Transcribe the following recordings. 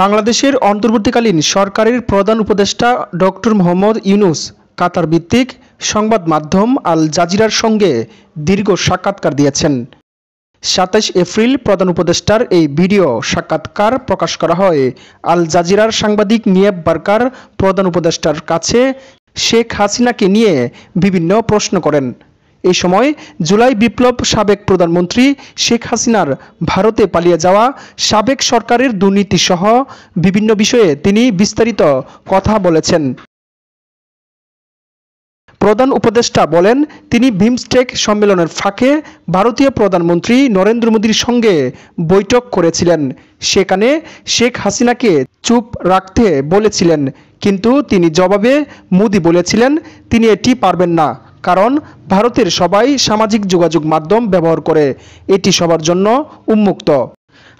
বাংলাদেশের অন্তর্বর্তীকালীন সরকারের প্রধান উপদেষ্টা ডক্টর মোহাম্মদ ইউনূস কাতার ভিত্তিক সংবাদ মাধ্যম আল জাজিরার সঙ্গে দীর্ঘ সাক্ষাৎকার দিয়েছেন। ২৭ এপ্রিল প্রধান উপদেষ্টার এই ভিডিও সাক্ষাৎকার প্রকাশ করা হয়। আল জাজিরার সাংবাদিক নিয়েব বারকার প্রধান উপদেষ্টার কাছে শেখ হাসিনাকে নিয়ে বিভিন্ন প্রশ্ন করেন। এই সময় জুলাই বিপ্লব সাবেক প্রধানমন্ত্রী শেখ হাসিনার ভারতে পালিয়ে যাওয়া, সাবেক সরকারের দুর্নীতি সহ বিভিন্ন বিষয়ে তিনি বিস্তারিত কথা বলেছেন। প্রধান উপদেষ্টা বলেন, তিনি বিমস্টেক সম্মেলনের ফাঁকে ভারতীয় প্রধানমন্ত্রী নরেন্দ্র মোদীর সঙ্গে বৈঠক করেছিলেন। সেখানে শেখ হাসিনাকে চুপ রাখতে বলেছিলেন, কিন্তু তিনি জবাবে মোদী বলেছিলেন তিনি এটি পারবেন না, কারণ ভারতের সবাই সামাজিক যোগাযোগ মাধ্যম ব্যবহার করে, এটি সবার জন্য উন্মুক্ত।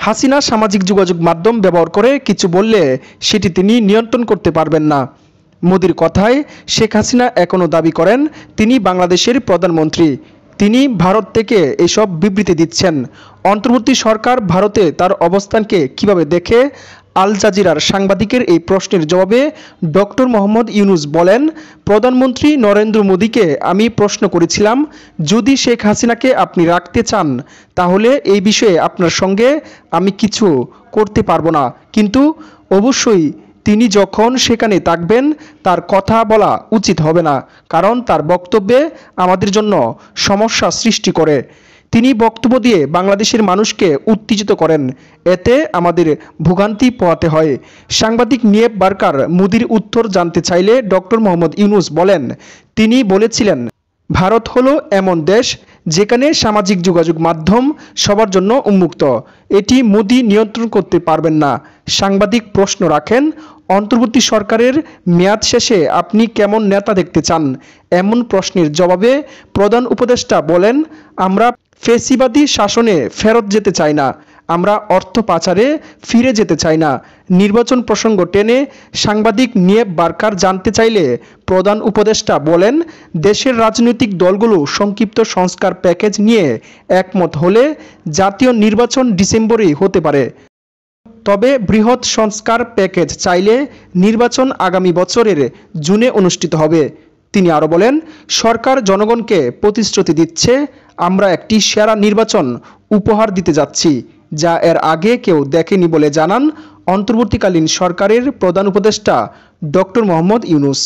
হাসিনা সামাজিক যোগাযোগ মাধ্যম ব্যবহার করে কিছু বললে সেটি তিনি নিয়ন্ত্রণ করতে পারবেন না। মোদির কথায় শেখ হাসিনা এখনও দাবি করেন তিনি বাংলাদেশের প্রধানমন্ত্রী, তিনি ভারত থেকে এসব বিবৃতি দিচ্ছেন। অন্তর্বর্তী সরকার ভারতে তার অবস্থানকে কিভাবে দেখে? আল জাজিরার সাংবাদিকের এই প্রশ্নের জবাবে ডক্টর মোহাম্মদ ইউনূস বলেন, প্রধানমন্ত্রী নরেন্দ্র মোদীকে আমি প্রশ্ন করেছিলাম, যদি শেখ হাসিনাকে আপনি রাখতে চান তাহলে এই বিষয়ে আপনার সঙ্গে আমি কিছু করতে পারবো না, কিন্তু অবশ্যই তিনি যখন সেখানে থাকবেন তার কথা বলা উচিত হবে না, কারণ তার বক্তব্যে আমাদের জন্য সমস্যা সৃষ্টি করে। তিনি বক্তব্য দিয়ে বাংলাদেশের মানুষকে উত্তেজিত করেন, এতে আমাদের ভোগান্তি পোহাতে হয়। সাংবাদিক নিয়েব বারকার মোদির উত্তর জানতে চাইলে ডক্টর মোহাম্মদ ইউনূস বলেন, তিনি বলেছিলেন ভারত হলো এমন দেশ যেখানে সামাজিক যোগাযোগ মাধ্যম সবার জন্য উন্মুক্ত, এটি মোদি নিয়ন্ত্রণ করতে পারবেন না। সাংবাদিক প্রশ্ন রাখেন, অন্তর্বর্তী সরকারের মেয়াদ শেষে আপনি কেমন নেতা দেখতে চান? এমন প্রশ্নের জবাবে প্রধান উপদেষ্টা বলেন, আমরা ফ্যাসিবাদী শাসনে ফেরত যেতে চাই না, আমরা অর্থ পাচারে ফিরে যেতে চাই না। নির্বাচন প্রসঙ্গ টেনে সাংবাদিক নিয়েব বারকার জানতে চাইলে প্রধান উপদেষ্টা বলেন, দেশের রাজনৈতিক দলগুলো সংক্ষিপ্ত সংস্কার প্যাকেজ নিয়ে একমত হলে জাতীয় নির্বাচন ডিসেম্বরেই হতে পারে, তবে বৃহৎ সংস্কার প্যাকেজ চাইলে নির্বাচন আগামী বছরের জুনে অনুষ্ঠিত হবে। তিনি আরও বলেন, সরকার জনগণকে প্রতিশ্রুতি দিচ্ছে, আমরা একটি সেরা নির্বাচন উপহার দিতে যাচ্ছি, যা এর আগে কেউ দেখেনি বলে জানান অন্তর্বর্তীকালীন সরকারের প্রধান উপদেষ্টা ডক্টর মোহাম্মদ ইউনূস।